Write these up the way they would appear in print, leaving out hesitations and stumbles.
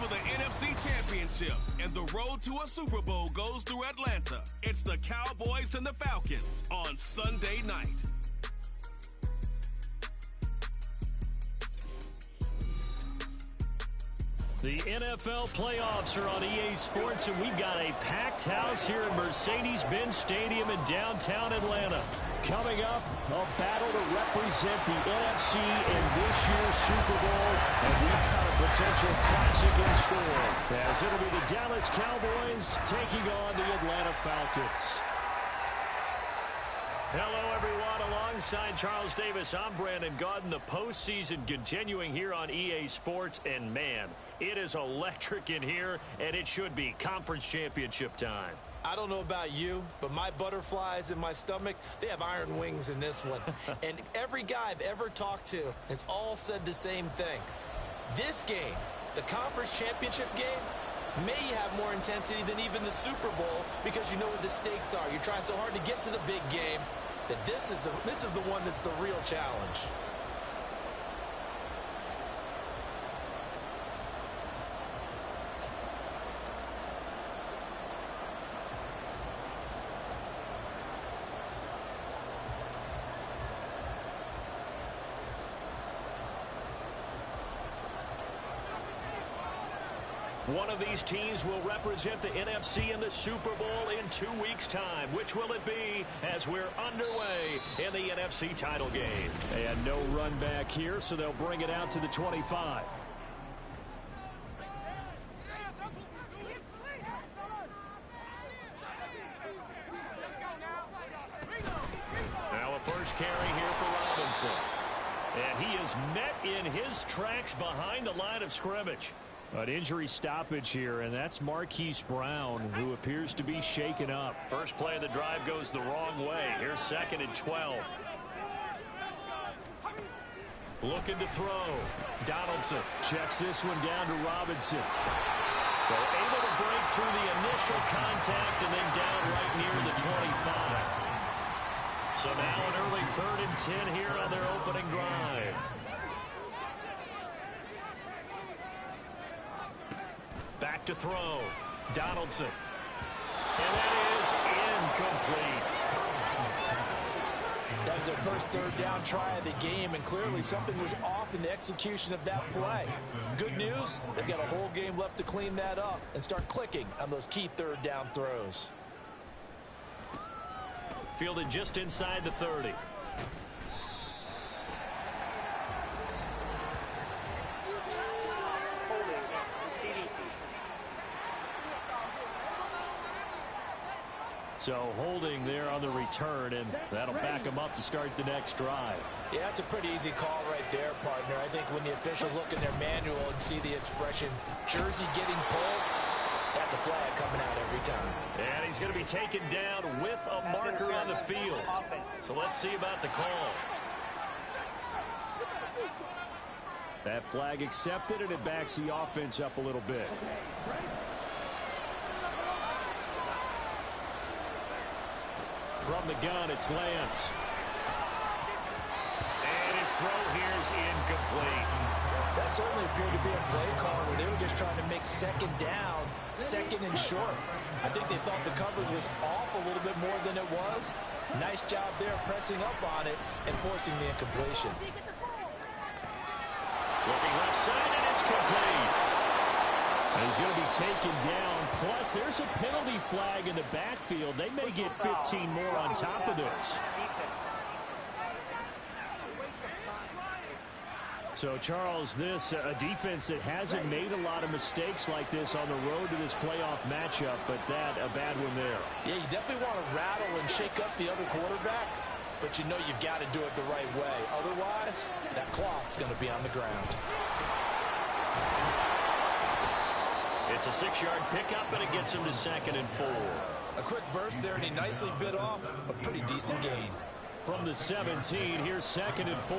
for the NFC Championship, and the road to a Super Bowl goes through Atlanta. It's the Cowboys and the Falcons on Sunday night. The NFL playoffs are on EA Sports, and we've got a packed house here at Mercedes-Benz Stadium in downtown Atlanta. Coming up, a battle to represent the NFC in this year's Super Bowl, and we've got a potential classic in store, as it'll be the Dallas Cowboys taking on the Atlanta Falcons. Hello, everyone. Alongside Charles Davis, I'm Brandon Gaudin. The postseason continuing here on EA Sports, and man, it is electric in here, and it should be conference championship time. I don't know about you, but my butterflies in my stomach, they have iron wings in this one. And every guy I've ever talked to has all said the same thing. This game, the conference championship game, may have more intensity than even the Super Bowl because you know what the stakes are. You're trying so hard to get to the big game that this is the one that's the real challenge. One of these teams will represent the NFC in the Super Bowl in 2 weeks' time. Which will it be as we're underway in the NFC title game? And no run back here, so they'll bring it out to the 25. Now a first carry here for Robinson. And he is met in his tracks behind the line of scrimmage. An injury stoppage here, and that's Marquise Brown, who appears to be shaken up. First play of the drive goes the wrong way. Here's 2nd and 12. Looking to throw. Donaldson checks this one down to Robinson. So able to break through the initial contact and then down right near the 25. So now an early 3rd and 10 here on their opening drive. Back to throw. Donaldson. And that is incomplete. That was their first 3rd down try of the game, and clearly something was off in the execution of that play. Good news, they've got a whole game left to clean that up and start clicking on those key 3rd down throws. Fielded just inside the 30. So holding there on the return, and that'll back them up to start the next drive. Yeah, that's a pretty easy call right there, partner. I think when the officials look in their manual and see the expression, jersey getting pulled, that's a flag coming out every time. And he's going to be taken down with a marker on the field. So let's see about the call. That flag accepted, and it backs the offense up a little bit. From the gun, it's Lance. And his throw here is incomplete. That certainly appeared to be a play call where they were just trying to make 2nd down, 2nd and short. I think they thought the coverage was off a little bit more than it was. Nice job there pressing up on it and forcing the incompletion. Looking left side, and it's complete. And he's going to be taken down. Plus, there's a penalty flag in the backfield. They may get 15 more on top of this. So, Charles, this a defense that hasn't made a lot of mistakes like this on the road to this playoff matchup, but that a bad one there. Yeah, you definitely want to rattle and shake up the other quarterback, but you know you've got to do it the right way. Otherwise, that cloth's going to be on the ground. It's a 6-yard pickup, and it gets him to 2nd and 4. A quick burst there, and he nicely bit off a pretty decent gain. From the 17, here's 2nd and 4.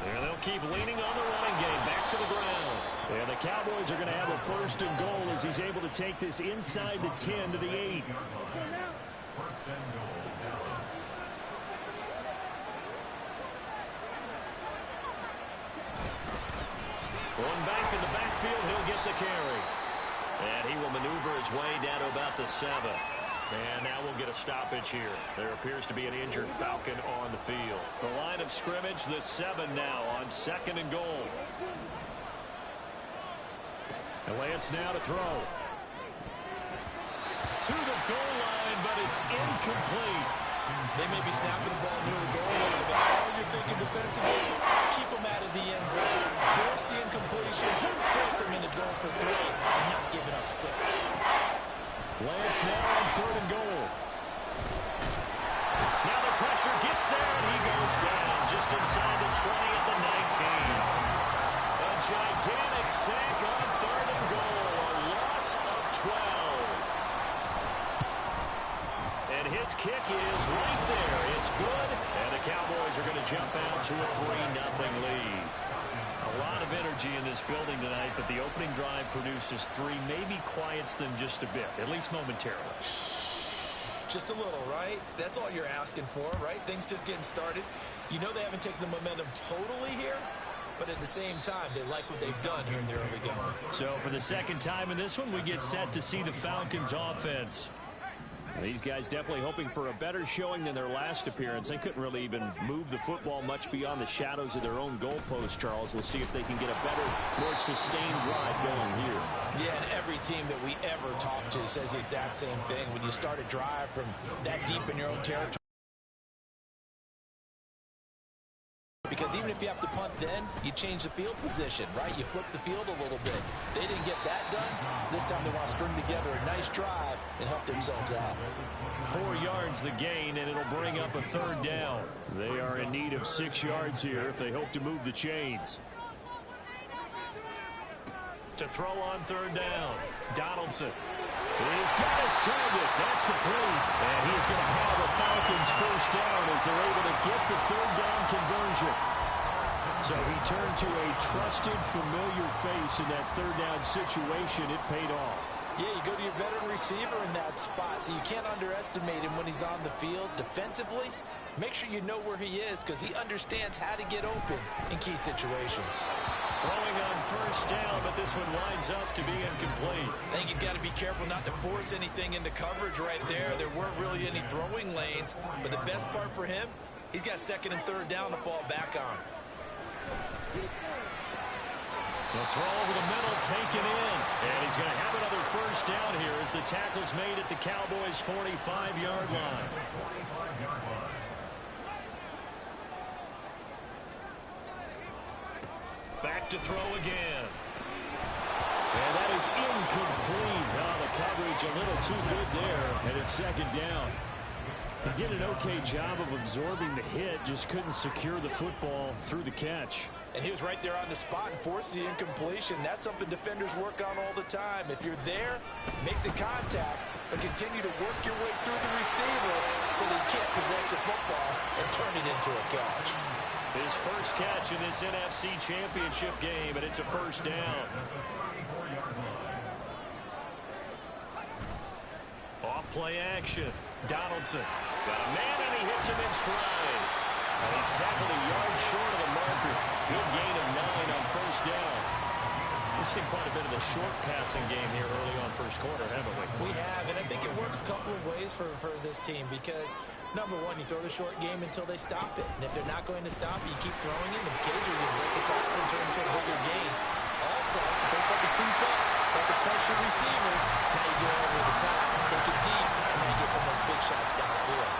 And they'll keep leaning on the running game. Back to the ground. And the Cowboys are going to have a 1st and goal as he's able to take this inside the 10 to the 8. One back in the backfield, he'll get the carry. And he will maneuver his way down to about the 7. And now we'll get a stoppage here. There appears to be an injured Falcon on the field. The line of scrimmage, the 7 now on 2nd and goal. And Lance now to throw. To the goal line, but it's incomplete. They may be snapping the ball near the goal line, but all you're thinking defensively, keep them out of the end zone. Force the incompletion, force them into going for 3, and not giving up 6. Lance now on 3rd and goal. Now the pressure gets there, and he goes down just inside the 20 at the 19. A gigantic sack on 3rd and goal, a loss of 12. And his kick is right there. It's good, and the Cowboys are going to jump out to a 3-0 lead. A lot of energy in this building tonight, but the opening drive produces 3. Maybe quiets them just a bit, at least momentarily. Just a little, right? That's all you're asking for, right? Things just getting started. You know they haven't taken the momentum totally here, but at the same time, they like what they've done here in the early going. So for the 2nd time in this one, we get set to see the Falcons offense. These guys definitely hoping for a better showing than their last appearance. They couldn't really even move the football much beyond the shadows of their own goalpost, Charles. We'll see if they can get a better, more sustained drive going here. Yeah, and every team that we ever talk to says the exact same thing. When you start a drive from that deep in your own territory, because even if you have to punt then, you change the field position, right? You flip the field a little bit. They didn't get that done. This time they want to string together a nice drive and help themselves out. 4 yards the gain, and it'll bring up a 3rd down. They are in need of 6 yards here if they hope to move the chains. To throw on 3rd down, Donaldson. He's got his target. That's complete. And he's going to have the Falcons 1st down as they're able to get the 3rd down conversion. So he turned to a trusted, familiar face in that 3rd down situation. It paid off. Yeah, you go to your veteran receiver in that spot, so you can't underestimate him when he's on the field. Defensively, make sure you know where he is because he understands how to get open in key situations. Throwing on 1st down, but this one winds up to be incomplete. I think he's got to be careful not to force anything into coverage right there. There weren't really any throwing lanes, but the best part for him, he's got 2nd and 3rd down to fall back on. The throw over the middle, taken in. And he's going to have another 1st down here as the tackle's made at the Cowboys' 45-yard line. Back to throw again. And that is incomplete. Oh, the coverage a little too good there, and it's 2nd down. He did an okay job of absorbing the hit, just couldn't secure the football through the catch. And he was right there on the spot and forced the incompletion. That's something defenders work on all the time. If you're there, make the contact, but continue to work your way through the receiver so that you can't possess the football and turn it into a catch. His 1st catch in this NFC Championship game, and it's a 1st down. Off play action. Donaldson got a man, and he hits him in stride. And he's tackled a yard short of the marker. Good gain of 9 on 1st down. We've seen quite a bit of a short passing game here early on 1st quarter, haven't we? We have, and I think it works a couple of ways for this team because, number one, you throw the short game until they stop it. And if they're not going to stop it, you keep throwing it, and occasionally you break a tackle and turn into a bigger gain. Also, if they start to creep up, start to pressure receivers, now you go over the top, take it deep, and then you get some of those big shots downfield.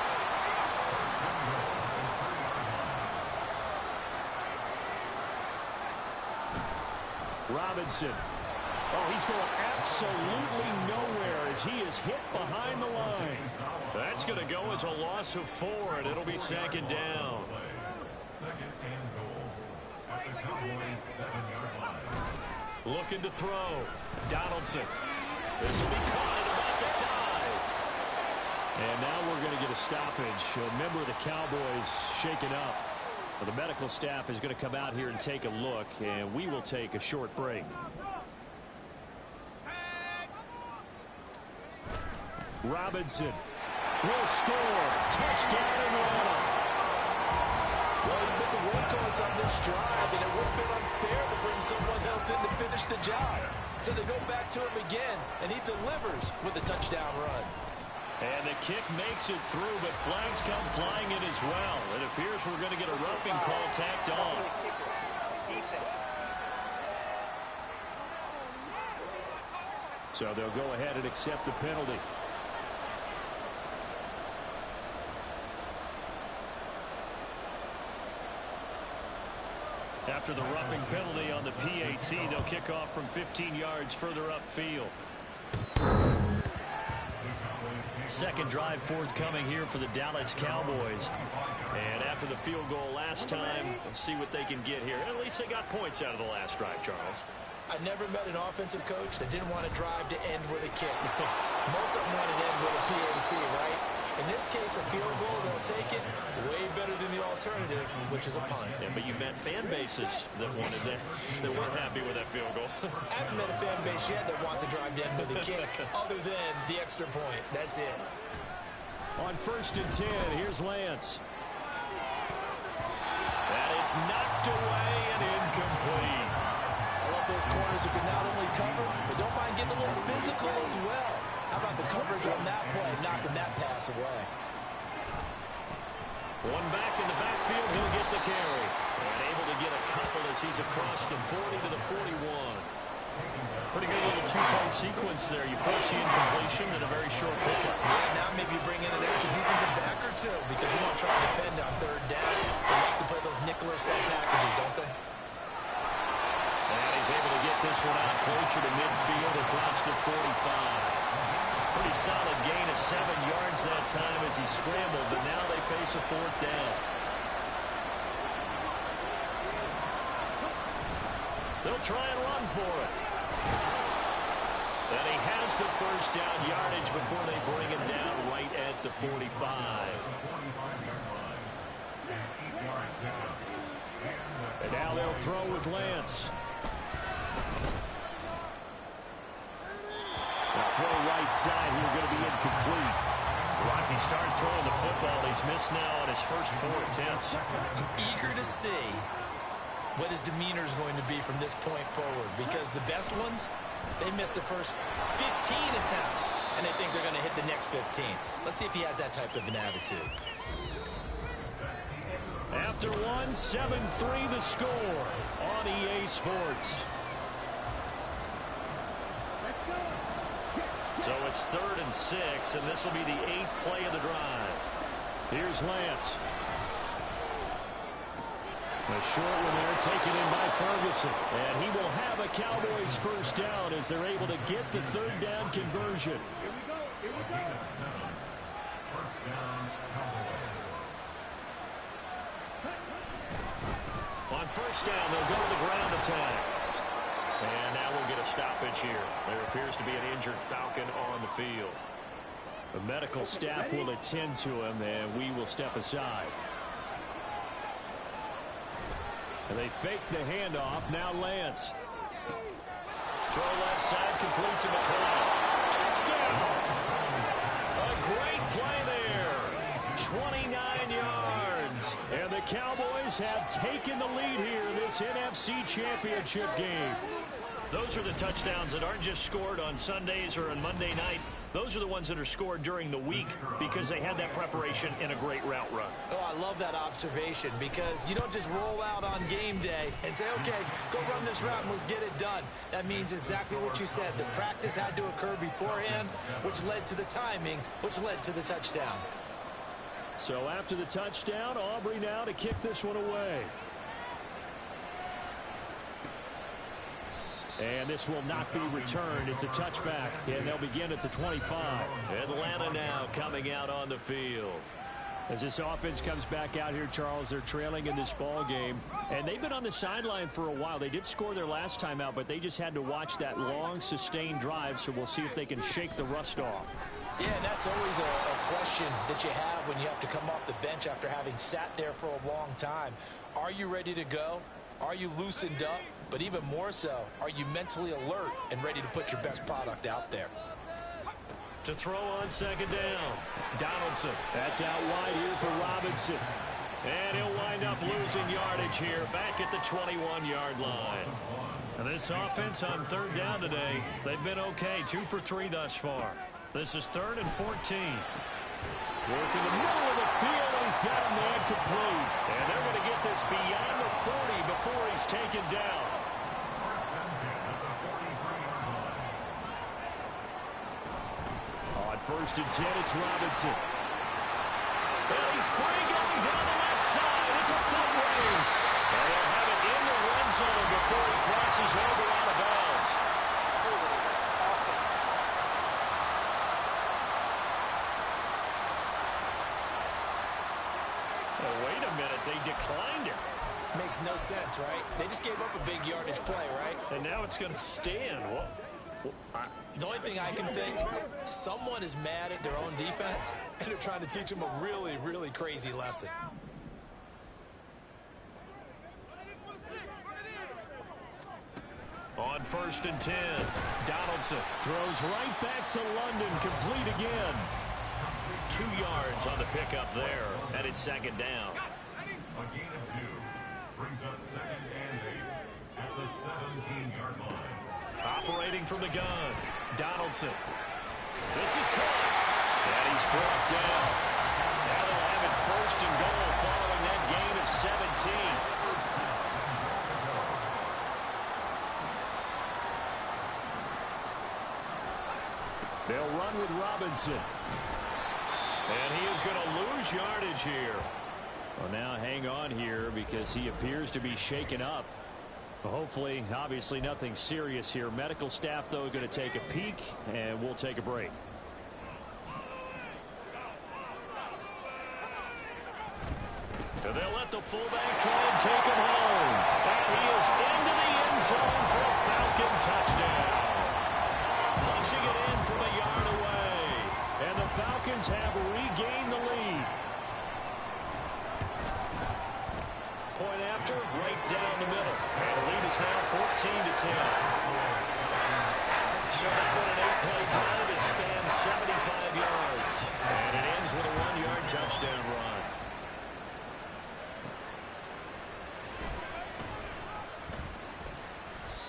Robinson. Oh, he's going absolutely nowhere as he is hit behind the line. That's going to go as a loss of 4, and it'll be 2nd down. 2nd and goal at the Cowboys' 7-yard line. Looking to throw. Donaldson. This will be caught at about the 5. And now we're going to get a stoppage. A member of the Cowboys shaken up. Well, the medical staff is going to come out here and take a look, and we will take a short break. Robinson will score. Touchdown, Atlanta. Well, he's been the workhorse points on this drive, and it would have been unfair to bring someone else in to finish the job. So they go back to him again, and he delivers with a touchdown run. And the kick makes it through, but flags come flying in as well. It appears we're going to get a roughing call tacked on. So they'll go ahead and accept the penalty. After the roughing penalty on the PAT, they'll kick off from 15 yards further upfield. Second drive forthcoming here for the Dallas Cowboys. And after the field goal last time, we'll see what they can get here. At least they got points out of the last drive, Charles. I never met an offensive coach that didn't want to drive to end with a kick. Most of them want to end with a PAT, right? In this case, a field goal, they'll take it. Way better than the alternative, which is a punt. Yeah, but you met fan bases that wanted that, that weren't happy with that field goal. I haven't met a fan base yet that wants to drive to end with a kick, other than the extra point. That's it. On 1st and 10, here's Lance. And it's knocked away and incomplete. I love those corners who can not only cover, but don't mind getting a little physical as well. How about the coverage on that play, knocking that pass away? One back in the backfield, he'll get the carry. And able to get a couple as he's across the 40 to the 41. Pretty good little two-play sequence there. You force the incompletion and a very short pickup. Yeah, now maybe bring in an extra defensive back or two because you want to try to defend on 3rd down. They like to play those nickel or sub packages, don't they? And he's able to get this one out closer to midfield across the 45. Pretty solid gain of 7 yards that time as he scrambled, but now they face a 4th down. They'll try and run for it. And he has the 1st down yardage before they bring him down right at the 45. And now they'll throw with Lance. Throw right side here, going to be incomplete. Rocky started throwing the football. He's missed now on his first 4 attempts. I'm eager to see what his demeanor is going to be from this point forward, because the best ones, they missed the first 15 attempts, and they think they're going to hit the next 15. Let's see if he has that type of an attitude. After one, 7-3 the score on EA Sports. So it's 3rd and 6, and this will be the 8th play of the drive. Here's Lance. A short one there, taken in by Ferguson. And he will have a Cowboys 1st down as they're able to get the 3rd down conversion. Here we go. 7. 1st down, Cowboys. On 1st down, they'll go to the ground attack. And now we'll get a stoppage here. There appears to be an injured Falcon on the field. The medical staff will attend to him, and we will step aside. And they fake the handoff. Now Lance. Throw left side, complete to McCloud. Touchdown! A great play there. 29 yards. And the Cowboys have taken the lead here in this NFC Championship game. Those are the touchdowns that aren't just scored on Sundays or on Monday night. Those are the ones that are scored during the week because they had that preparation and a great route run. Oh, I love that observation, because you don't just roll out on game day and say, okay, go run this route and let's get it done. That means exactly what you said. The practice had to occur beforehand, which led to the timing, which led to the touchdown. So after the touchdown, Aubrey now to kick this one away. And this will not be returned. It's a touchback, and they'll begin at the 25. Atlanta now coming out on the field. As this offense comes back out here, Charles, they're trailing in this ball game. And they've been on the sideline for a while. They did score their last time out, but they just had to watch that long, sustained drive, so we'll see if they can shake the rust off. Yeah, and that's always a question that you have when you have to come off the bench after having sat there for a long time. Are you ready to go? Are you loosened up? But even more so, are you mentally alert and ready to put your best product out there? To throw on 2nd down, Donaldson. That's out wide here for Robinson. And he'll wind up losing yardage here back at the 21-yard line. And this offense on third down today, they've been okay. 2 for 3 thus far. This is 3rd and 14. Working the middle of the field, he's got a man complete. And they're going to get this beyond the 40 before he's taken down. On 1st and 10, it's Robinson. And he's free going down the left side. It's a foot race. And he'll have it in the red zone before he crosses over out of bounds. Oh, wait a minute. They declined it. Makes no sense, right? They just gave up a big yardage play, right? And now it's going to stand. The only thing I can think, someone is mad at their own defense, and they're trying to teach them a really, really crazy lesson. On 1st and 10, Donaldson throws right back to London, complete again. 2 yards on the pickup there, and it's 2nd down. A gain of 2 brings up 2nd and 8 at the 17-yard line. Operating from the gun, Donaldson. This is caught, and he's brought down. Now they'll have it 1st and goal following that gain of 17. They'll run with Robinson. And he is going to lose yardage here. Well, now hang on here because he appears to be shaken up. Hopefully, obviously nothing serious here. Medical staff, though, going to take a peek, and we'll take a break. And they'll let the fullback try and take him home. And he is into the end zone for a Falcon touchdown. Punching it in from a yard away. And the Falcons have regained the lead. Point after, right down the middle. And the lead is now 14-10. So that was an 8-play drive. It spans 75 yards. And it ends with a 1-yard touchdown run.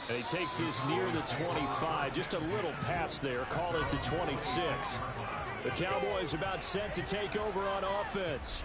And he takes this near the 25. Just a little pass there. Call it the 26. The Cowboys about set to take over on offense.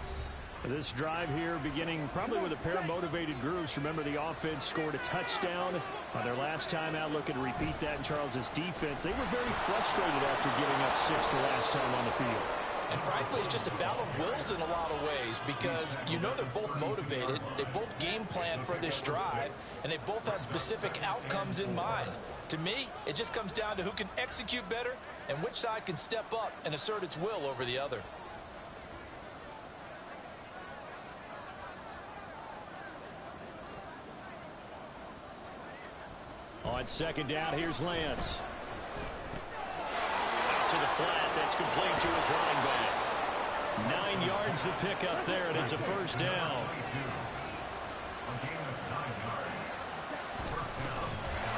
This drive here beginning probably with a pair of motivated groups. Remember, the offense scored a touchdown on their last time out. Looking to repeat that in Charles's defense. They were very frustrated after giving up 6 the last time on the field. And frankly, it's just a battle of wills in a lot of ways because you know they're both motivated. They both game plan for this drive, and they both have specific outcomes in mind. To me, it just comes down to who can execute better and which side can step up and assert its will over the other. On 2nd down, here's Lance. Out to the flat, that's complete to his running back. 9 yards to pick up there, and it's a 1st down.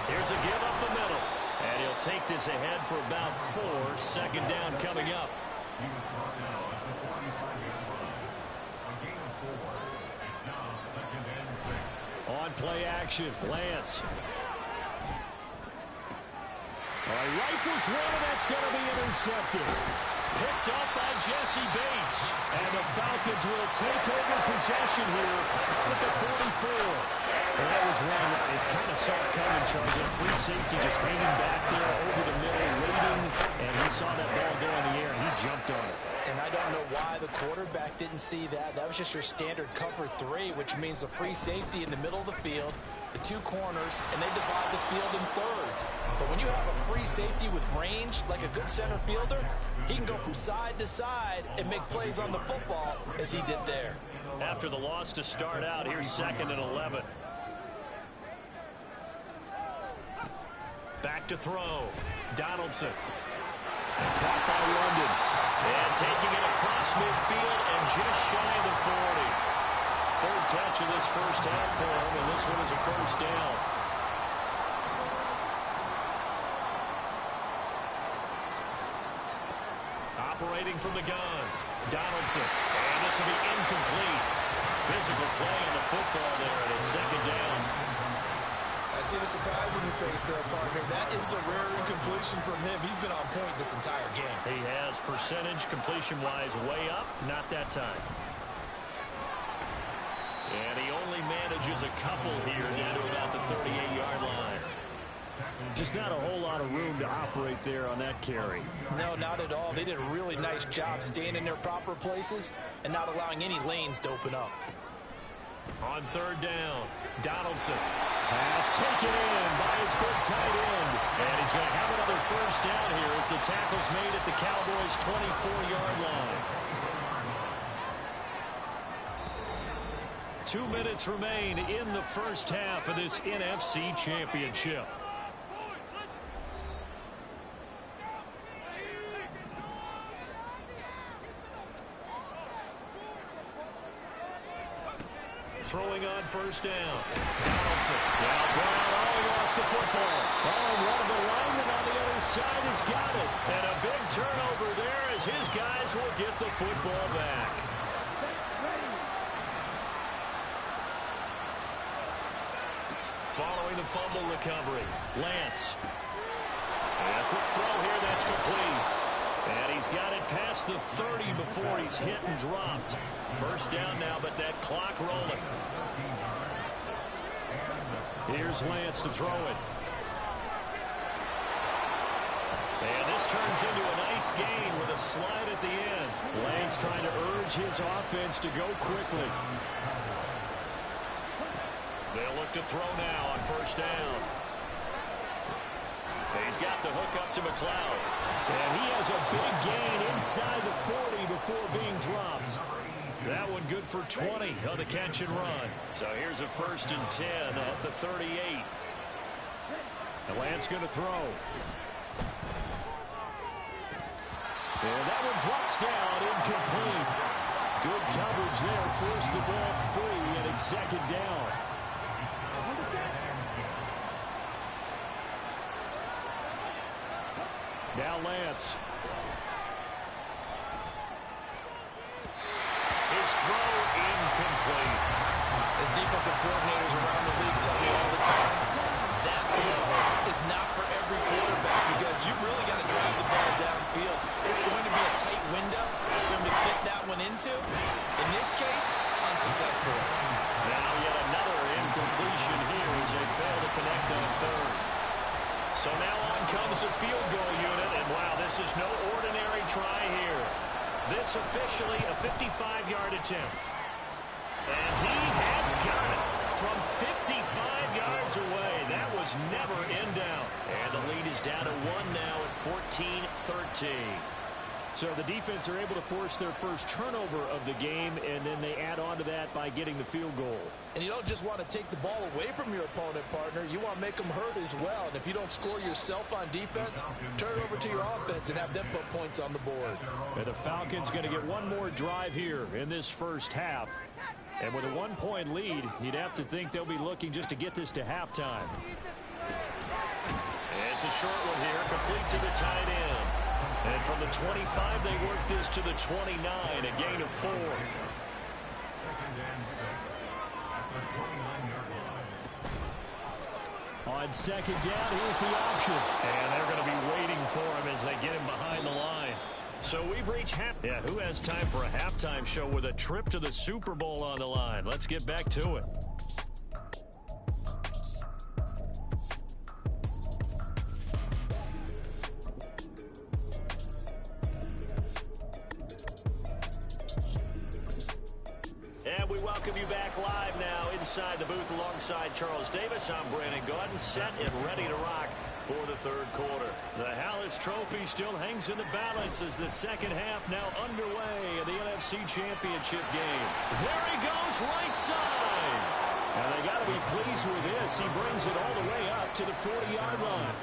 Here's a give up the middle. And he'll take this ahead for about 4. 2nd down coming up. He was brought down at the 45-yard line. A gain of 4. It's now 2nd and 6. On play action, Lance. Rifles one, and that's going to be intercepted. Picked up by Jesse Bates. And the Falcons will take over possession here at the 44. And that was one that it kind of saw it coming, Charles. A free safety just hanging back there over the middle, waiting. And he saw that ball go in the air, and he jumped on it. And I don't know why the quarterback didn't see that. That was just your standard cover 3, which means the free safety in the middle of the field, the 2 corners, and they divide the field in thirds. But when you have a free safety with range, like a good center fielder, he can go from side to side and make plays on the football as he did there. After the loss to start out, here's 2nd and 11. Back to throw. Donaldson. Caught by London. And taking it across midfield and just shy of the 40. 3rd catch of this first half for him, and this one is a 1st down. Operating from the gun. Donaldson. And this will be incomplete. physical play on the football there, and it's second down. I see the surprise in your face there, partner. That is a rare incompletion from him. He's been on point this entire game. He has percentage completion-wise way up, not that time. And he only manages a couple here down to about the 38-yard line. Just not a whole lot of room to operate there on that carry. No, not at all. They did a really nice job staying in their proper places and not allowing any lanes to open up. On third down, Donaldson has taken in by his big tight end. And he's going to have another first down here as the tackle's made at the Cowboys' 24-yard line. 2 minutes remain in the first half of this NFC Championship. Throwing on first down. Donaldson. Now Brown lost the football. Oh, one of the linemen on the other side has got it. And a big turnover there as his guys will get the football back. Following the fumble recovery, Lance. And a quick throw here, that's complete. And he's got it past the 30 before he's hit and dropped. First down now, but that clock rolling. Here's Lance to throw it. And this turns into a nice gain with a slide at the end. Lance trying to urge his offense to go quickly. They'll look to throw now on first down. He's got the hook up to McLeod. And he has a big gain inside the 40 before being dropped. That one good for 20 on the catch and run. So here's a 1st and 10 at the 38. And Lance going to throw. And that one drops down, incomplete. Good coverage there, forced the ball free, and it's second down. Now Lance. His throw incomplete. As defensive coordinators around the league tell me all the time, that throw is not for every quarterback because you've really got to drive the ball downfield. It's going to be a tight window for him to fit that one into. In this case, unsuccessful. Now yet another incompletion here as they fail to connect on third. So now on comes the field goal unit, and wow, this is no ordinary try here. This officially a 55-yard attempt. And he has got it from 55 yards away. That was never in doubt. And the lead is down to 1 now at 14-13. So the defense are able to force their first turnover of the game, and then they add on to that by getting the field goal. And you don't just want to take the ball away from your opponent, partner. You want to make them hurt as well. And if you don't score yourself on defense, turn it over to your offense and have them put points on the board. And the Falcons going to get one more drive here in this first half. And with a 1-point lead, you'd have to think they'll be looking just to get this to halftime. And it's a short one here, complete to the tight end. And from the 25, they work this to the 29, a gain of 4. Second and 6 at the 29-yard line. On second down, here's the option. And they're going to be waiting for him as they get him behind the line. So we've reached half. Yeah, who has time for a halftime show with a trip to the Super Bowl on the line? Let's get back to it. And we welcome you back live now inside the booth alongside Charles Davis. I'm Brandon Gaudin, set and ready to rock for the third quarter. The Hallis Trophy still hangs in the balance as the second half now underway in the NFC Championship game. There he goes, right side. And they got to be pleased with this. He brings it all the way up to the 40-yard line.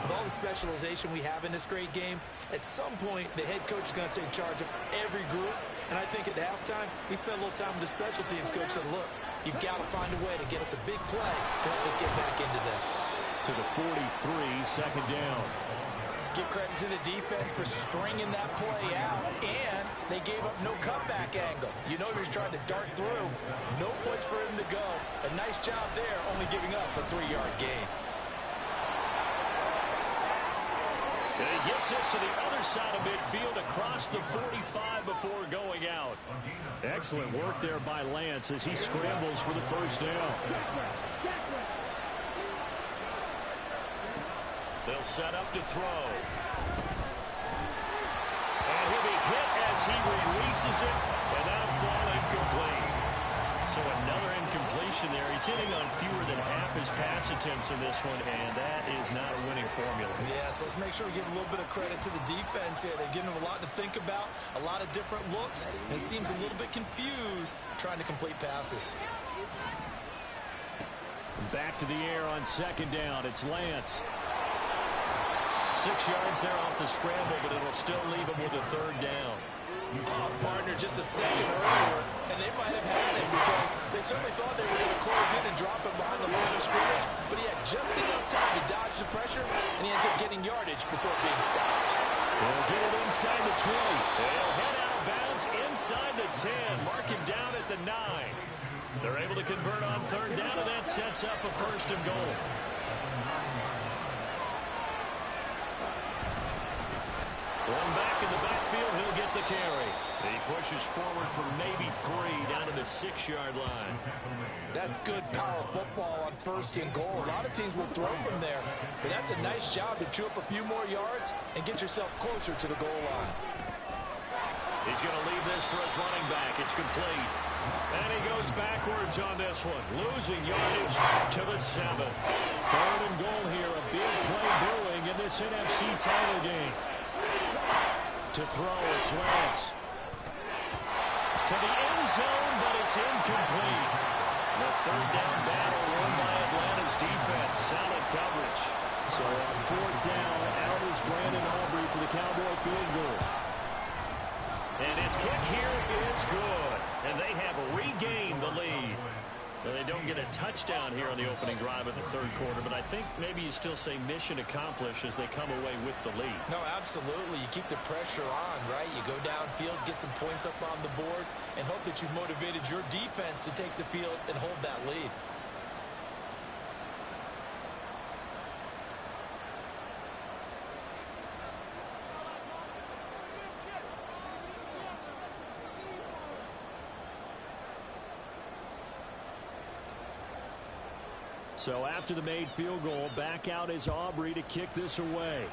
With all the specialization we have in this great game, at some point the head coach is going to take charge of every group. And I think at halftime, he spent a little time with the special teams coach and said, look, you've got to find a way to get us a big play to help us get back into this. To the 43, second down. Give credit to the defense for stringing that play out, and they gave up no cutback angle. You know he was trying to dart through. No place for him to go. A nice job there, only giving up a 3-yard gain. And he gets us to the other side of midfield across the 45 before going out. Excellent work there by Lance as he scrambles for the first down. They'll set up to throw. And he'll be hit as he releases it, and that'll fall incomplete. So another incompletion there. He's hitting on fewer than half his pass attempts in this one, and that is not a winning formula. Yeah, so let's make sure we give a little bit of credit to the defense here. They've given him a lot to think about, a lot of different looks, and he seems a little bit confused trying to complete passes. Back to the air on second down. It's Lance. 6 yards there off the scramble, but it'll still leave him with a third down. Oh, partner, just a second earlier, and they might have had it because they certainly thought they were going to close in and drop him behind the line of scrimmage, but he had just enough time to dodge the pressure, and he ends up getting yardage before being stopped. They'll get it inside the 20. They'll head out of bounds inside the 10. Mark him down at the 9. They're able to convert on third down, and that sets up a first and goal. One back in the backfield, he'll get the carry. He pushes forward for maybe 3 down to the 6-yard line. That's good power football on first and goal. A lot of teams will throw from there, but that's a nice job to chew up a few more yards and get yourself closer to the goal line. He's going to leave this for his running back. It's complete. And he goes backwards on this one, losing yardage to the 7. Third and goal here, a big play brewing in this NFC title game. To throw, it's Lance. To the end zone, but it's incomplete. The third down battle won by Atlanta's defense. Solid coverage. So on fourth down, out is Brandon Aubrey for the Cowboy field goal. And his kick here is good. And they have regained the lead. They don't get a touchdown here on the opening drive of the third quarter, but I think maybe you still say mission accomplished as they come away with the lead. No, absolutely. You keep the pressure on, right? You go downfield, get some points up on the board, and hope that you've motivated your defense to take the field and hold that lead. So after the made field goal, back out is Aubrey to kick this away.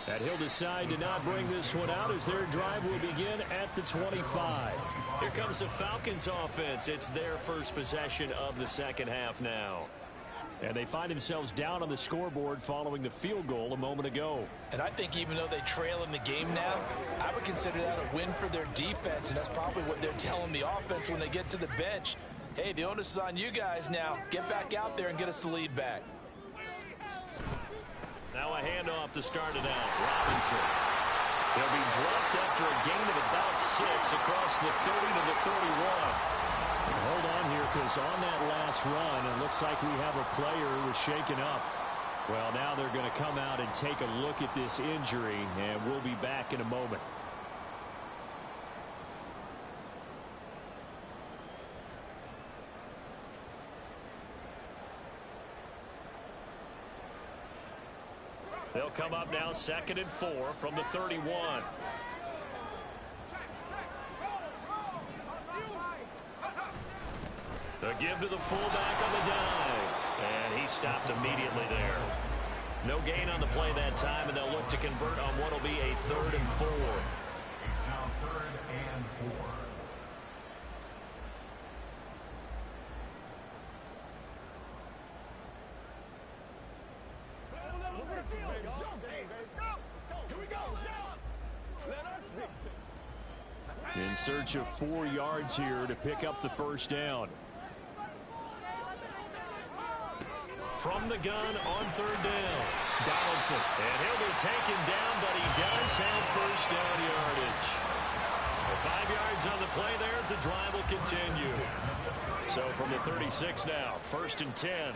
And he'll decide to not bring this one out as their drive will begin at the 25. Here comes the Falcons offense. It's their first possession of the second half now. And they find themselves down on the scoreboard following the field goal a moment ago. And I think even though they trail in the game now, I would consider that a win for their defense, and that's probably what they're telling the offense when they get to the bench. Hey, the onus is on you guys now. Get back out there and get us the lead back. Now a handoff to start it out. Robinson. He'll be dropped after a gain of about 6 across the 30 to the 31. Hold on here, because on that last run, it looks like we have a player who was shaken up. Well, now they're going to come out and take a look at this injury, and we'll be back in a moment. They'll come up now 2nd and 4 from the 31. The give to the fullback on the dive. And he stopped immediately there. No gain on the play that time, and they'll look to convert on what will be a 3rd and 4. It's now 3rd and 4. In search of 4 yards here to pick up the first down. From the gun on 3rd down. Donaldson. And he'll be taken down, but he does have first down yardage. 5 yards on the play there as the drive will continue. So from the 36 now, 1st and 10.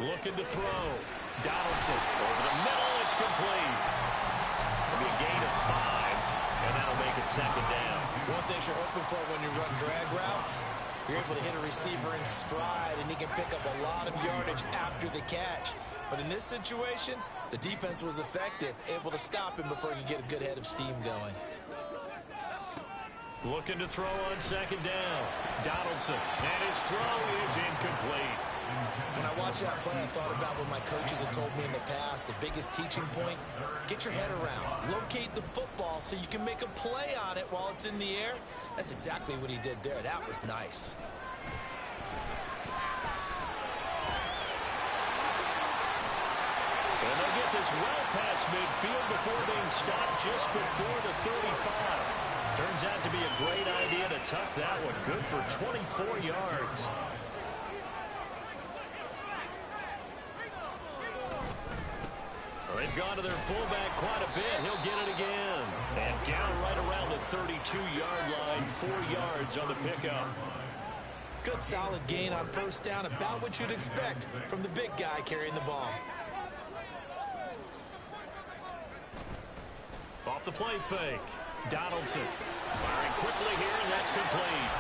Looking to throw. Donaldson over the middle. It's complete. It'll be a gain of 5, and that'll make it second down. One thing you're hoping for when you run drag routes, you're able to hit a receiver in stride, and he can pick up a lot of yardage after the catch. But in this situation, the defense was effective, able to stop him before he could get a good head of steam going. Looking to throw on second down. Donaldson, and his throw is incomplete. When I watched that play, I thought about what my coaches had told me in the past. The biggest teaching point, get your head around. Locate the football so you can make a play on it while it's in the air. That's exactly what he did there. That was nice. And they'll get this well past midfield before being stopped just before the 35. Turns out to be a great idea to tuck that one. Good for 24 yards. Well, they've gone to their fullback quite a bit. He'll get it again. And down right around the 32-yard line, 4 yards on the pickup. Good solid gain on first down, about what you'd expect from the big guy carrying the ball. Off the play fake. Donaldson firing quickly here, and that's complete.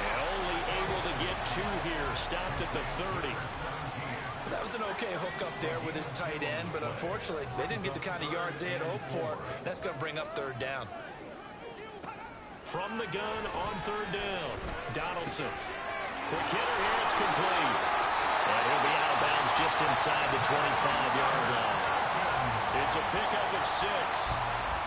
And only able to get 2 here. Stopped at the 30. That was an okay hook up there with his tight end, but unfortunately, they didn't get the kind of yards they had hoped for. That's going to bring up third down. From the gun on third down, Donaldson. Quick hitter here, it's complete. And he'll be out of bounds just inside the 25-yard line. It's a pickup of 6.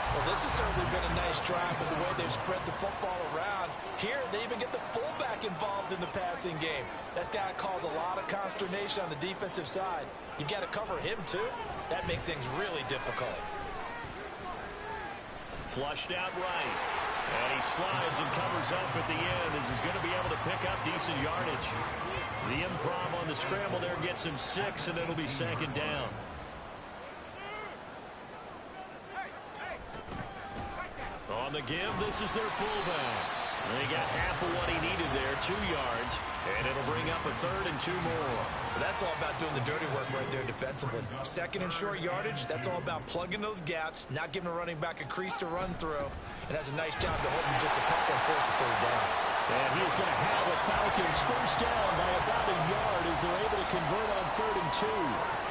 Well, this has certainly been a nice drive with the way they've spread the football around. Here, they even get the fullback involved in the passing game. That's got to cause a lot of consternation on the defensive side. You've got to cover him, too. That makes things really difficult. Flushed out right. And he slides and covers up at the end as he's going to be able to pick up decent yardage. The improv on the scramble there gets him 6, and it'll be second down. On the give, this is their fullback. They got half of what he needed there, 2 yards, and it'll bring up a 3rd and 2 more. That's all about doing the dirty work right there defensively. Second and short yardage, that's all about plugging those gaps, not giving a running back a crease to run through, and that's a nice job to hold him just a couple and force a 3rd down. And he's going to have the Falcons first down by about a yard as they're able to convert on 3rd and 2.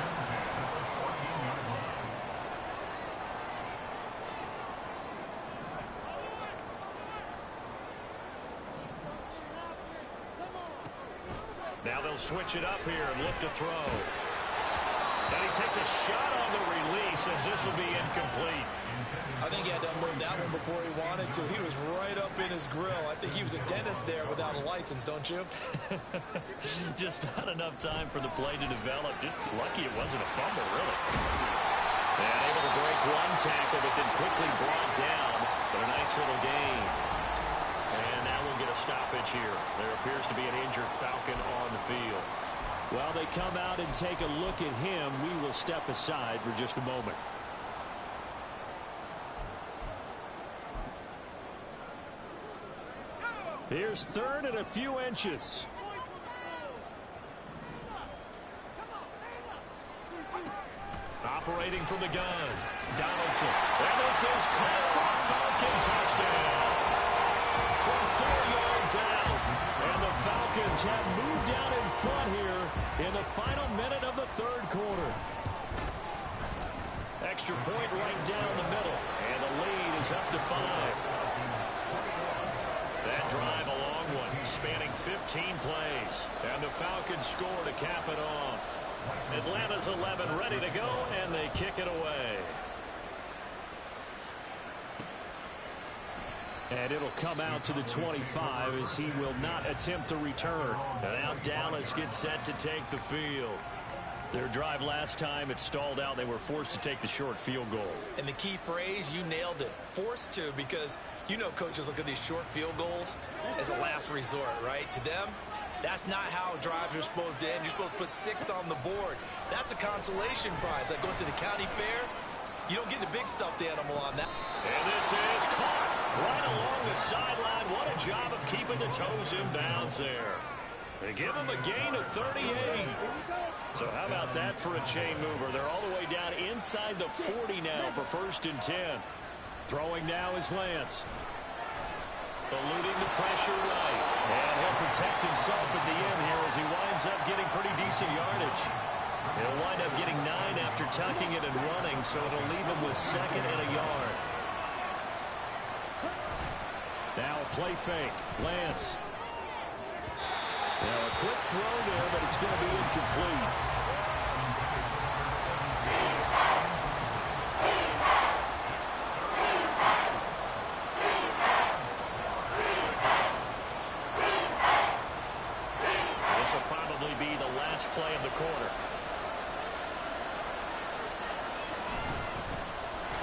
Now they'll switch it up here and look to throw. And he takes a shot on the release as this will be incomplete. I think he had to unload that one before he wanted to. He was right up in his grill. I think he was a dentist there without a license, don't you? Just not enough time for the play to develop. Just lucky it wasn't a fumble, really. And able to break one tackle, but then quickly brought down. But a nice little gain. And now we'll get a stoppage here. There appears to be an injured Falcon on the field. While they come out and take a look at him, we will step aside for just a moment. Here's 3rd and a few inches. Operating from the gun, Donaldson. And this is caught for a Falcon touchdown. From 4 yards out. And the Falcons have moved out in front here in the final minute of the 3rd quarter. Extra point right down the middle. And the lead is up to 5. That drive, a long one, spanning 15 plays. And the Falcons score to cap it off. Atlanta's 11 ready to go, and they kick it away. And it'll come out to the 25 as he will not attempt to return. And now Dallas gets set to take the field. Their drive last time, it stalled out. They were forced to take the short field goal. And the key phrase, you nailed it. Forced to, because you know coaches look at these short field goals as a last resort, right? To them, that's not how drives are supposed to end. You're supposed to put 6 on the board. That's a consolation prize. Like going to the county fair, you don't get the big stuffed animal on that. And this is caught right along the sideline. What a job of keeping the toes in bounds there. They give him a gain of 38. So how about that for a chain mover? They're all the way down inside the 40 now for 1st and 10. Throwing now is Lance. Eluding the pressure right. And he'll protect himself at the end here as he winds up getting pretty decent yardage. He'll wind up getting 9 after tucking it and running, so it'll leave him with 2nd and a yard. Now a play fake. Lance. Now a quick throw there, but it's going to be incomplete. This will probably be the last play of the quarter.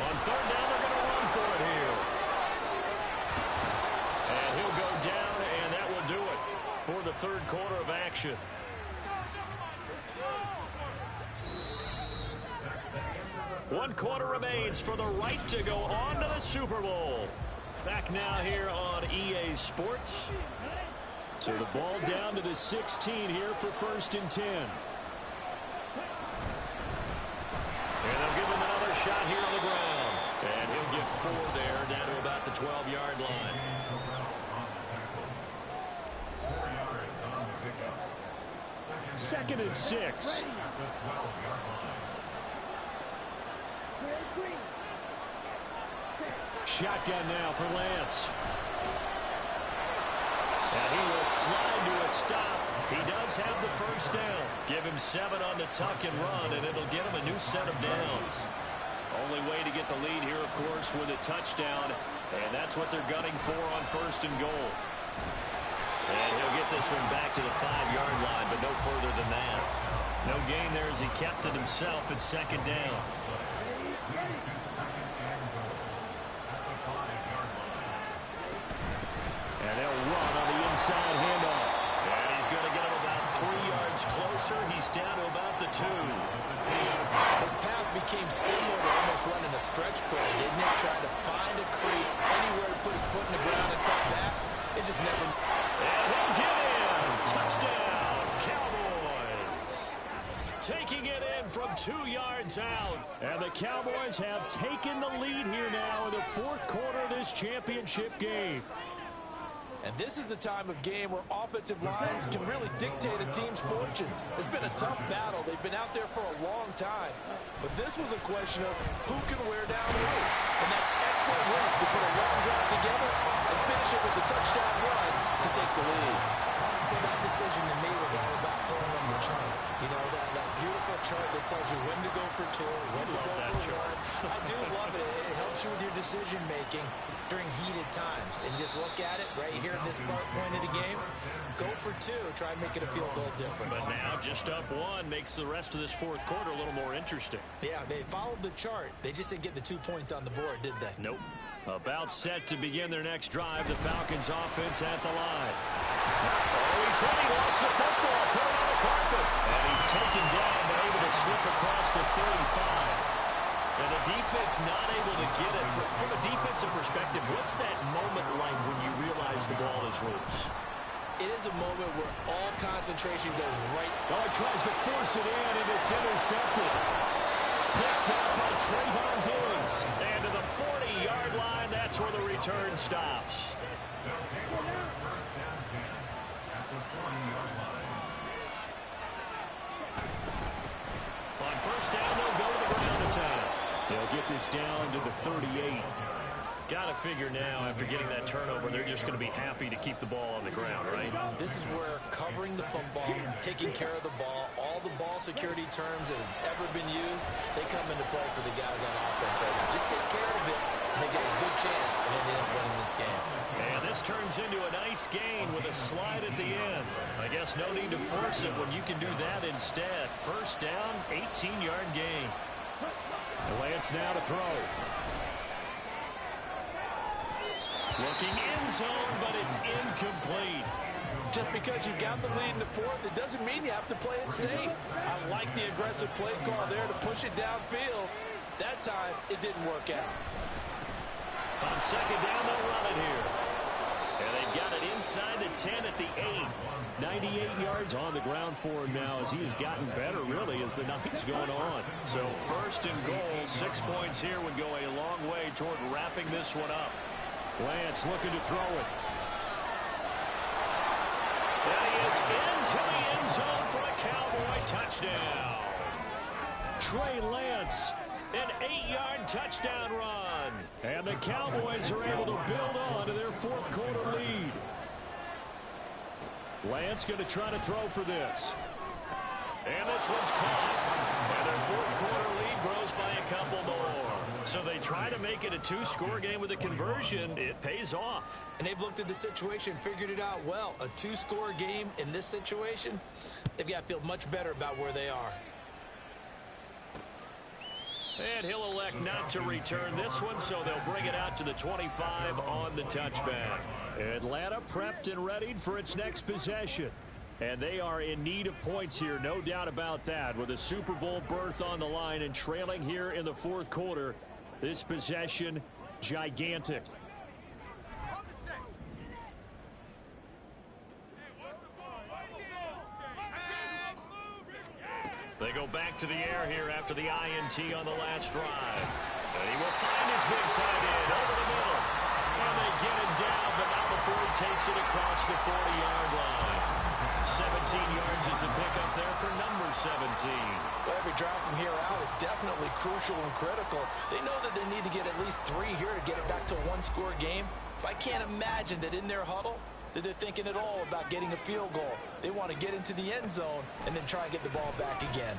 On 3rd down, they're going to run for it here. And he'll go down, and that will do it for the 3rd quarter of action. One quarter remains for the right to go on to the Super Bowl. Back now here on EA Sports. So the ball down to the 16 here for 1st and 10. And they'll give him another shot here on the ground. And he'll get 4 there, down to about the 12-yard line. 2nd and 6. Shotgun now for Lance. And he will slide to a stop. He does have the 1st down. Give him 7 on the tuck and run, and it'll get him a new set of downs. Only way to get the lead here, of course, with a touchdown, and that's what they're gunning for on 1st and goal. And he'll get this one back to the 5-yard line, but no further than that. No gain there as he kept it himself at 2nd down. And they'll run on the inside handoff. And he's going to get him about 3 yards closer. He's down to about the 2. His path became similar to almost running a stretch play, didn't it? Trying to find a crease, anywhere to put his foot in the ground and cut back. It just never... And he'll get in. Touchdown, Cowboys. Taking it in from 2 yards out. And the Cowboys have taken the lead here now in the 4th quarter of this championship game. And this is a time of game where offensive lines can really dictate a team's fortunes. It's been a tough battle. They've been out there for a long time. But this was a question of who can wear down who. And that's excellent work to put a long drive together and finish it with a touchdown run to take the lead. Well, that decision to me was all about pulling on the chart. You know, that beautiful chart that tells you when to go for 2, when to go for 1. I do love it. It helps you with your decision-making during heated times. And you just look at it right here at this point of the game. Go for 2. Try and make it a field goal difference. But now just up 1 makes the rest of this 4th quarter a little more interesting. Yeah, they followed the chart. They just didn't get the 2 points on the board, did they? Nope. About set to begin their next drive. The Falcons offense at the line. Oh, he's hit. He lost the football. Put it on the carpet. And he's taken down, but able to slip across the 35. And the defense not able to get it. From a defensive perspective, what's that moment like when you realize the ball is loose? It is a moment where all concentration goes right. Oh, he tries to force it in, and it's intercepted. Picked up by Trayvon Diggs. And to the 40-yard line, that's where the return stops. On 1st down, they'll go to the ground attack. They'll get this down to the 38. Got to figure now, after getting that turnover, they're just going to be happy to keep the ball on the ground, right? This is where covering the football, taking care of the ball, all the ball security terms that have ever been used, they come into play for the guys on offense right now. Just take care of it, and they get a good chance, and then they end up winning this game. And this turns into a nice gain with a slide at the end. I guess no need to force it when you can do that instead. 1st down, 18-yard gain. Lance now to throw. Looking end zone, but it's incomplete. Just because you've got the lead in the 4th, it doesn't mean you have to play it safe. I like the aggressive play call there to push it downfield. That time, it didn't work out. On 2nd down, they'll run it here. And they've got it inside the 10 at the 8. 98 yards on the ground for him now as he has gotten better, really, as the night's going on. So first and goal, 6 points here would go a long way toward wrapping this one up. Lance looking to throw it. And he is into the end zone for a Cowboy touchdown. Trey Lance, an 8-yard touchdown run. And the Cowboys are able to build on to their fourth quarter lead. Lance going to try to throw for this. And this one's caught. And their fourth quarter lead grows by a couple more. So they try to make it a 2-score game with a conversion. It pays off. And they've looked at the situation, figured it out well. A 2-score game in this situation, they've got to feel much better about where they are. And he'll elect not to return this one, so they'll bring it out to the 25 on the touchback. Atlanta prepped and readied for its next possession. And they are in need of points here, no doubt about that, with a Super Bowl berth on the line and trailing here in the fourth quarter. This possession, gigantic. They go back to the air here after the INT on the last drive. And he will find his big tight end over the middle. And they get him down, but not before he takes it across the 40-yard line. 17 yards is the pickup there for number 17. Well, every drive from here out is definitely crucial and critical. They know that they need to get at least 3 here to get it back to a 1-score game. But I can't imagine that in their huddle that they're thinking at all about getting a field goal. They want to get into the end zone and then try and get the ball back again.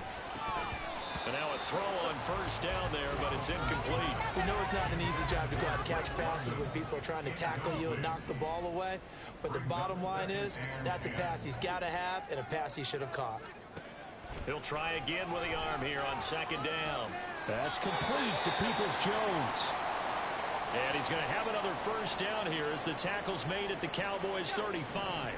And now a throw on first down there, but it's incomplete. We know it's not an easy job to go out and catch passes when people are trying to tackle you and knock the ball away. But the bottom line is, that's a pass he's got to have and a pass he should have caught. He'll try again with the arm here on second down. That's complete to Peoples-Jones. And he's going to have another first down here as the tackle's made at the Cowboys' 35.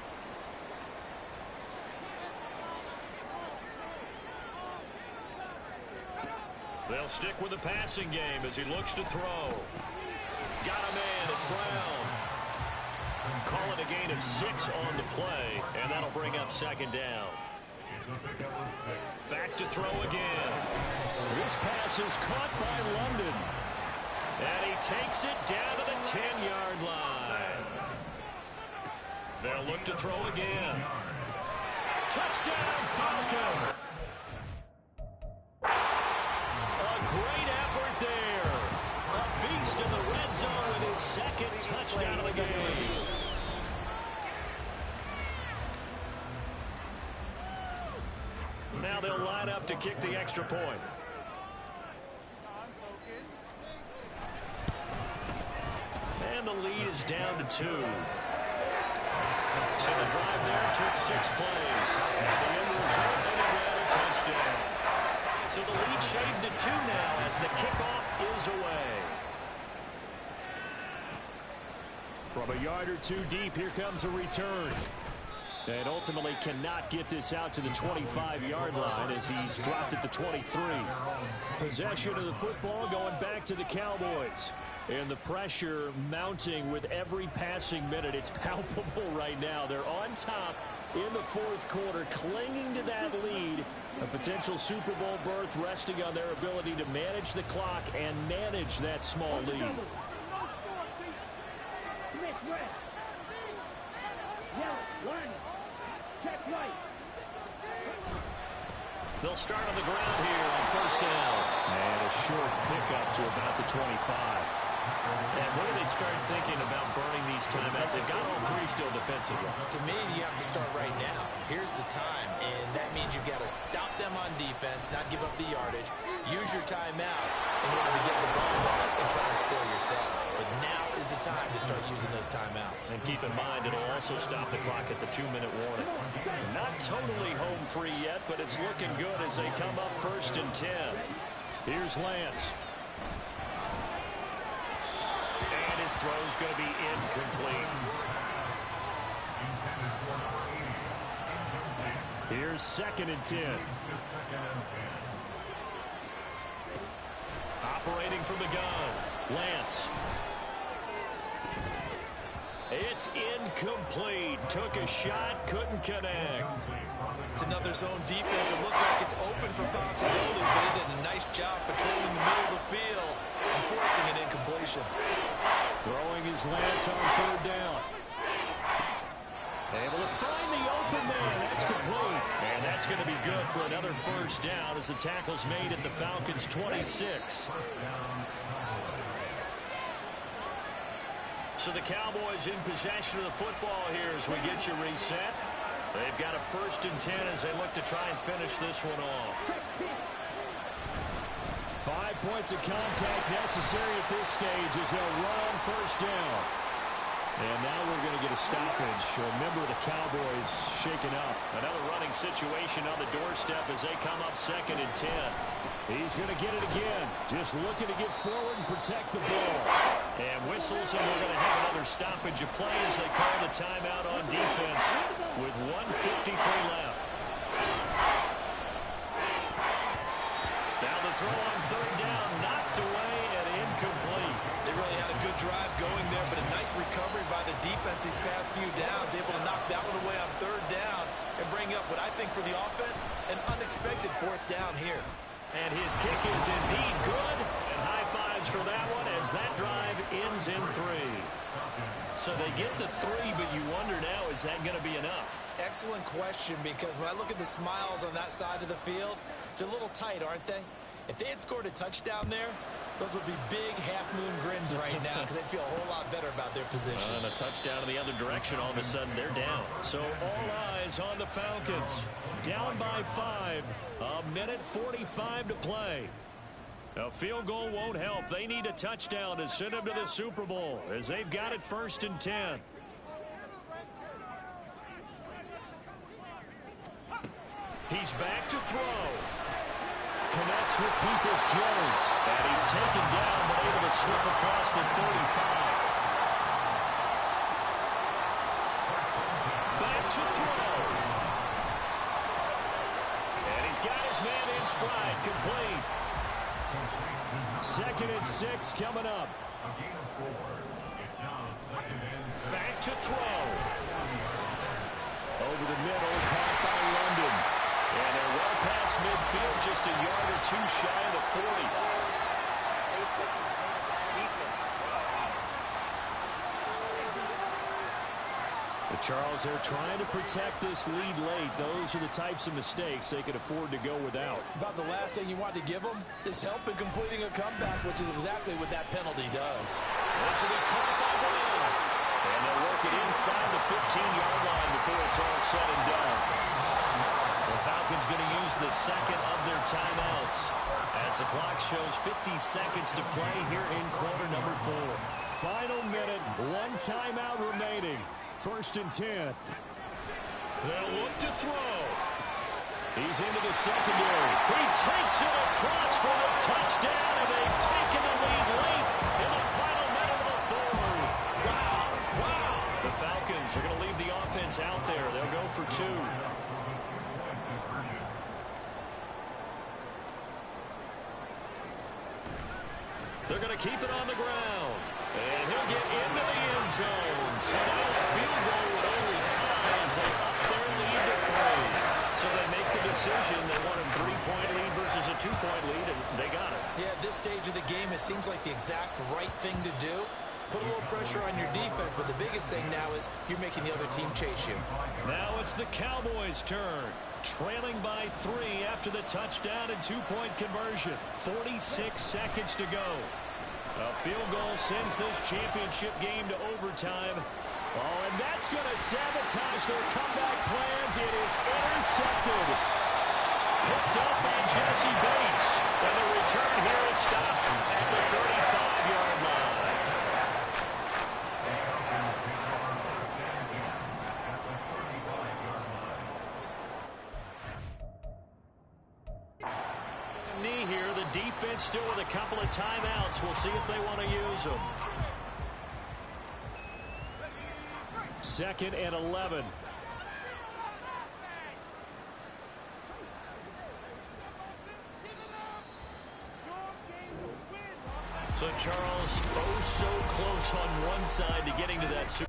They'll stick with the passing game as he looks to throw. Got a man, it's Brown. Call it a gain of 6 on the play, and that'll bring up second down. Back to throw again. This pass is caught by London. And he takes it down to the 10-yard line. They'll look to throw again. Touchdown, Falcon! A great effort there. A beast in the red zone with his second touchdown of the game. Now they'll line up to kick the extra point. And the lead is down to 2. So the drive there took 6 plays. And the end result ended with a touchdown. So the lead shaved to 2 now as the kickoff is away. From a yard or 2 deep, here comes a return. And ultimately cannot get this out to the 25-yard line as he's dropped at the 23. Possession of the football going back to the Cowboys. And the pressure mounting with every passing minute. It's palpable right now. They're on top in the fourth quarter, clinging to that lead. A potential Super Bowl berth resting on their ability to manage the clock and manage that small lead. They'll start on the ground here on first down. And a short pickup to about the 25. And when do they start thinking about burning these timeouts? They've got all 3 still defensively. To me, you have to start right now. Here's the time, and that means you've got to stop them on defense, not give up the yardage, use your timeouts in order to get the ball back and try and score yourself. But now is the time to start using those timeouts. And keep in mind, it'll also stop the clock at the 2-minute warning. Not totally home free yet, but it's looking good as they come up first and 10. Here's Lance. And his throw's going to be incomplete. Here's second and 10. Operating from the gun, Lance. It's incomplete. Took a shot, couldn't connect. It's another zone defense. It looks like it's open for possibilities, but he did a nice job patrolling the middle of the field and forcing an incompletion. Throwing his Lance on third down. Able to find the open man. That's complete. And that's going to be good for another first down as the tackle's made at the Falcons' 26. So the Cowboys in possession of the football here as we get you reset. They've got a 1st and 10 as they look to try and finish this one off. 5 points of contact necessary at this stage as they'll run on 1st down. And now we're going to get a stoppage. A member of the Cowboys shaken up. Another running situation on the doorstep as they come up 2nd and 10. He's going to get it again. Just looking to get forward and protect the ball. And whistles, and we're going to have another stoppage of play as they call the timeout on defense with 1:53 left. Now the throw on 3rd down, knocked away and incomplete. They really had a good drive going there, but a nice recovery by the defense these past few downs, able to knock that one away on 3rd down and bring up what I think for the offense, an unexpected 4th down here. And his kick is indeed good. And high fives for that one as that drive ends in 3. So they get the 3, but you wonder now, is that going to be enough? Excellent question, because when I look at the smiles on that side of the field, they're a little tight, aren't they? If they had scored a touchdown there, those would be big half-moon grins right now because they'd feel a whole lot better about their position. And a touchdown in the other direction, all of a sudden they're down. So all eyes on the Falcons. Down by 5. 1:45 to play. A field goal won't help. They need a touchdown to send them to the Super Bowl as they've got it 1st and 10. He's back to throw. Connects with Peoples-Jones. And he's taken down, but able to slip across the 35. Back to throw. And he's got his man in stride, complete. 2nd and 6 coming up. Back to throw. Over the middle, caught by London. And they're well past midfield, just a yard or 2 shy of the 40. But Charles, they're trying to protect this lead late. Those are the types of mistakes they could afford to go without. About the last thing you want to give them is help in completing a comeback, which is exactly what that penalty does. This will be caught by Brown. And they'll work it inside the 15-yard line before it's all said and done. The Falcons going to use the 2nd of their timeouts as the clock shows 50 seconds to play here in quarter number 4. Final minute, 1 timeout remaining. 1st and 10. They'll look to throw. He's into the secondary. He takes it across for the touchdown, and they've taken the lead late in the final minute of the 4th. Wow. The Falcons are going to leave the offense out there. They'll go for 2. They're going to keep it on the ground. And he'll get into the end zone. So now a field goal would only tie as they up their lead to 3. So they make the decision. They want a 3-point lead versus a 2-point lead, and they got it. Yeah, at this stage of the game, it seems like the exact right thing to do. Put a little pressure on your defense, but the biggest thing now is you're making the other team chase you. Now it's the Cowboys' turn. Trailing by 3 after the touchdown and 2-point conversion. 46 seconds to go. A field goal sends this championship game to overtime. Oh, and that's going to sabotage their comeback plans. It is intercepted. Picked up by Jesse Bates. And the return here is stopped at the 35-yard line. Knee here. The defense still with a couple of timeouts. We'll see if they want to use them. 2nd and 11. So Charles, oh so close on one side to getting to that Super